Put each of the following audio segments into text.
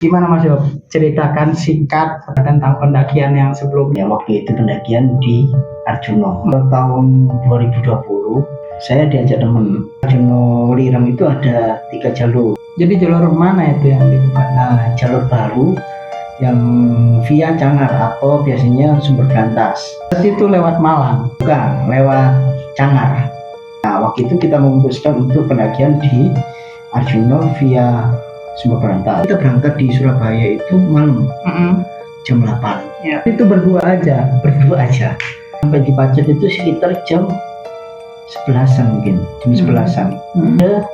Gimana Mas Yop? Ceritakan singkat tentang pendakian yang sebelumnya. Waktu itu pendakian di Arjuno tahun 2020. Saya diajak teman. Arjuno Lirang itu ada 3 jalur. Jadi jalur mana itu yang dibuka? Nah, jalur baru yang via Cangar atau biasanya Sumber Berantas. Itu lewat Malang? Bukan, lewat Cangar. Nah, waktu itu kita memutuskan untuk pendakian di Arjuno via Sumber Berantas. Kita berangkat di Surabaya itu malam, jam 8. Ya. Itu berdua aja? Berdua aja. Sampai di Pacet itu sekitar jam 11-an mungkin, jam 11-an. Ada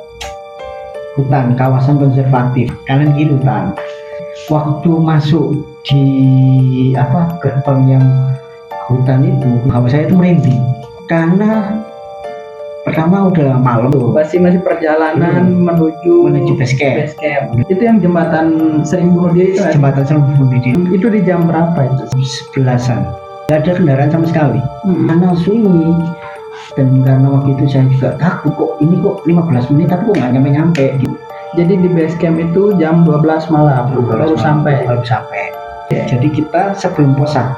hutan, kawasan konservatif, kanan kiri hutan. Waktu masuk di gerbang yang hutan itu, hawa saya itu merinding karena pertama udah malam tuh. Masih perjalanan menuju base camp. Itu yang jembatan sering bunuh diri itu? Jembatan sering bunuh diri. Itu di jam berapa itu? 11-an. Gak ada kendaraan sama sekali. Karena sunyi. Dan karena waktu itu saya juga takut kok 15 menit tapi kok nggak nyampe gitu. Jadi di base camp itu jam 12 malam baru sampai. Ya. Jadi kita sebelum pos 1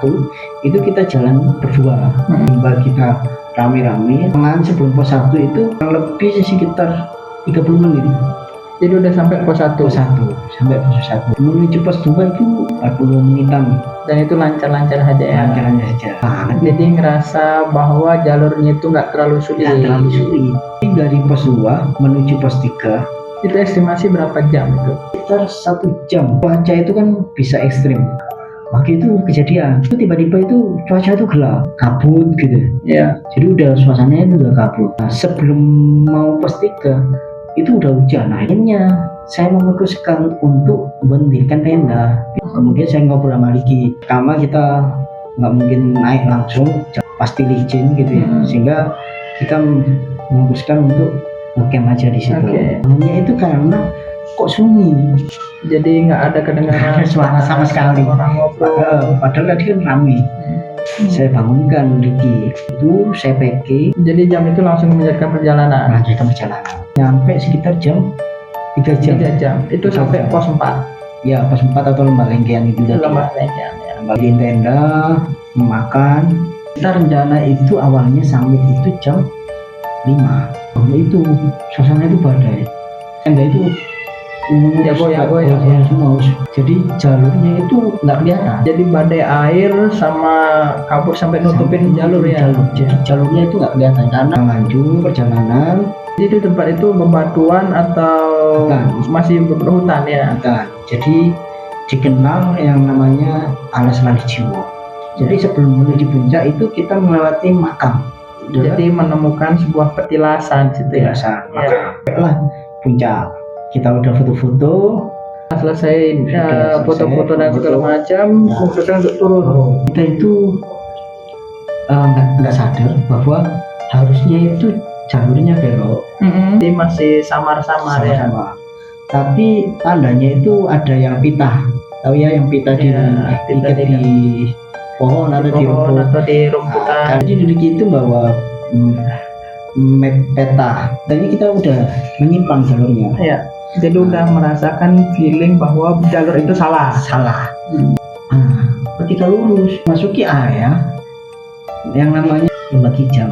itu kita jalan berdua. Kita rame-rame. Sebelum pos 1 itu lebih sekitar 30 menit. Jadi udah sampai pos 1. Sampai pos 1. Menuju pos 2 itu 40 menitan. Dan itu lancar-lancar aja ya? Lancar-lancar aja. Jadi ngerasa bahwa jalurnya itu nggak terlalu sulit? Nggak terlalu sulit. Dari pos 2 menuju pos 3 itu estimasi berapa jam itu? Sekitar 1 jam. Cuaca itu kan bisa ekstrim. Waktu itu kejadian itu tiba-tiba itu cuaca itu gelap, kabut gitu ya. Jadi udah suasananya itu udah kabut. Nah, sebelum mau pos 3 itu udah hujan. Akhirnya saya memutuskan untuk mendirikan tenda. Kemudian saya ngobrol sama Riki, pertama kita nggak mungkin naik langsung, pasti licin gitu ya. Sehingga kita memutuskan untuk ngecamp aja di situ. Namanya itu karena kok sunyi, jadi nggak ada kedengaran suara sama sekali. Orang ngobrol. Padahal tadi kan ramai. Saya bangunkan Riki, itu saya packing. Jadi jam itu langsung melanjutkan perjalanan. Nyampe sekitar jam 3 jam. Itu sampai pos 4. Ya, pos 4 atau Lembah Lengkean itu tadi. Lembah Lengkean ya. Bikin tenda, makan. Kita rencana itu awalnya summit itu jam 5. Itu suasana itu badai. Tenda itu ya semua. Jadi jalurnya itu nggak kelihatan. Jadi badai air sama kabut sampai nutupin jalur ya. Jadi jalurnya itu nggak kelihatan karena maju perjalanan. Jadi tempat itu bebatuan atau masih berhutan ya? Bukan. Jadi dikenal yang namanya Alas Lali Jiwo. Jadi sebelum menuju puncak itu kita melewati makam. Jadi menemukan sebuah petilasan situ ya. Lah puncak. Kita udah foto-foto. Selesai foto-foto dan segala macam, kemudian untuk turun. Kita itu nggak sadar bahwa harusnya itu jalurnya belok. Jadi masih samar-samar ya. Tapi tandanya itu ada yang pita. Tahu ya yang pita di pohon atau di rumputan. Jadi dari itu bawa map peta. Tadi kita udah menyimpang jalurnya. Ya. Jadi udah merasakan feeling bahwa jalur itu salah. Ketika lurus masuki area yang namanya Lembah Kijang.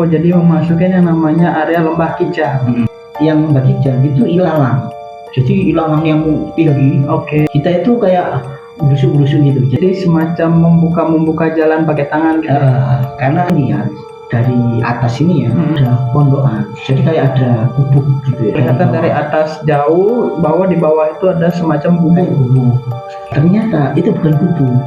Oh, jadi memasukin yang namanya area Lembah Kijang. Yang Lembah Kijang itu ilalang. Jadi ilalang yang tinggi. Kita itu kayak berusuk-berusuk gitu. Jadi semacam membuka jalan pakai tangan gitu. Karena lihat dari atas ini ya ada pondokan, jadi kayak ada gubuk gitu ya. Kelihatan dari atas jauh bahwa di bawah itu ada semacam gubuk. Ternyata itu bukan gubuk,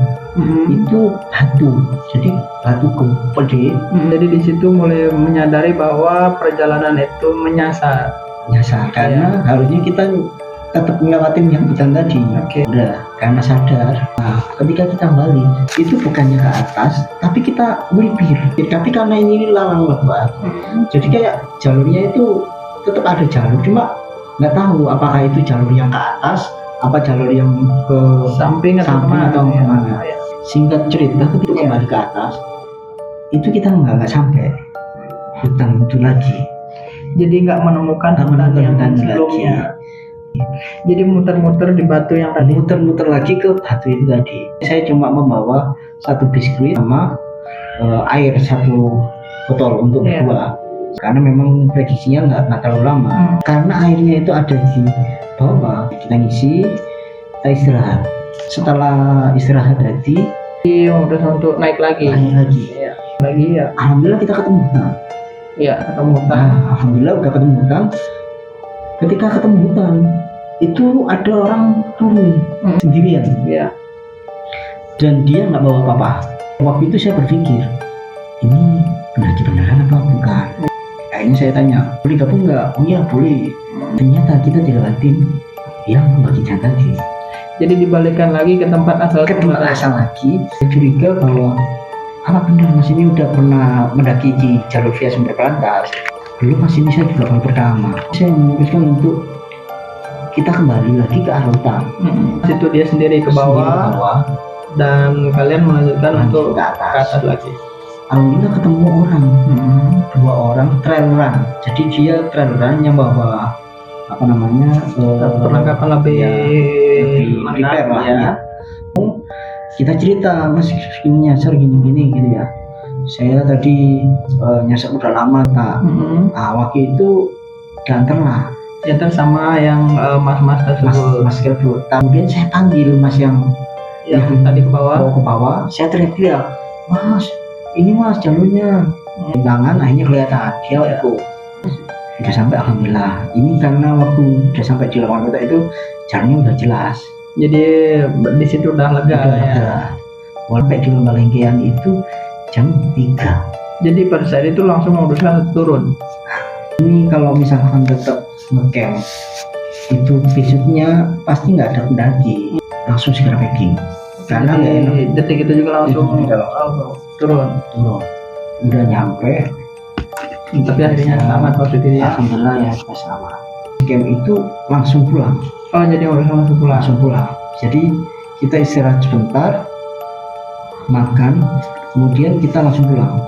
itu batu. Jadi batu gede. Jadi di situ mulai menyadari bahwa perjalanan itu menyasar karena harusnya kita tetap ngelewatin yang hutan tadi. Udah, karena sadar. Nah, ketika kita balik itu bukannya ke atas tapi kita melipir. Tapi karena ini lalang lebat, jadi kayak jalurnya itu tetap ada jalur, cuma nggak tahu apakah itu jalur yang ke atas apa jalur yang ke samping atau kemana. Singkat cerita, ketika kembali ke atas itu kita nggak sampai hutan itu lagi. Jadi nggak menemukan hutan yang sebelumnya. Jadi muter-muter di batu yang tadi. muter-muter lagi ke batu itu tadi. Saya cuma membawa satu biskuit sama air satu botol untuk Iya. berdua, karena memang prediksinya nggak terlalu lama. Karena airnya itu ada di bawah, kita ngisi, kita istirahat. Setelah istirahat tadi, Memutuskan untuk naik lagi. naik lagi. Ya. Alhamdulillah kita ketemu hutan. Iya, ketemu hutan. Alhamdulillah udah ketemu hutan. Ketika ketemu hutan, itu ada orang turun sendirian. Iya. Dan dia nggak bawa apa-apa. Waktu itu saya berpikir, ini pendaki beneran apa bukan? Akhirnya saya tanya, boleh gabung nggak? Oh iya boleh. Ternyata kita dilewatin yang membagikan tadi. Jadi dibalikan lagi ke tempat asal. Ke tempat asal lagi. Saya curiga bahwa apa benar Mas ini udah pernah mendaki di jalur via Sumber Berantas? Belum Mas, ini saya juga kali pertama. Saya memutuskan untuk kita kembali lagi ke arah hutan. Situ dia sendiri ke bawah. Dan kalian melanjutkan untuk ke ke atas lagi. Alhamdulillah ketemu orang, dua orang trail run. Jadi dia trail run yang bawa apa namanya Perlengkapan lebih prepare lah ya. Kita cerita, Mas ini nyasar gini-gini gitu ya. Saya tadi nyasar udah lama tak. Waktu itu diantar lah. Diantar sama yang mas-mas tersebut. Mas tersebut. Kemudian saya panggil Mas yang tadi ke bawah. bawa ke bawah. Saya teriak-teriak, Mas, ini Mas jalurnya. Timbangan akhirnya kelihatan dia ikut. Udah sampai alhamdulillah. Ini karena waktu udah sampai di lapangan kota itu jalannya udah jelas. Jadi di situ udah lega ya. Sampai di Lembalengkean itu jam 3. Jadi pada saat itu langsung memutuskan turun. Ini kalau misalkan tetap ngecamp itu besoknya pasti nggak ada pendaki, langsung segera packing. Karena nggak enak. Jadi detik itu juga langsung turun. Udah nyampe. Tapi akhirnya selamat positif ya. Alhamdulillah ya kita selamat. Camp itu langsung pulang. Oh jadi langsung pulang. Langsung pulang. Jadi kita istirahat sebentar, makan, kemudian kita langsung pulang.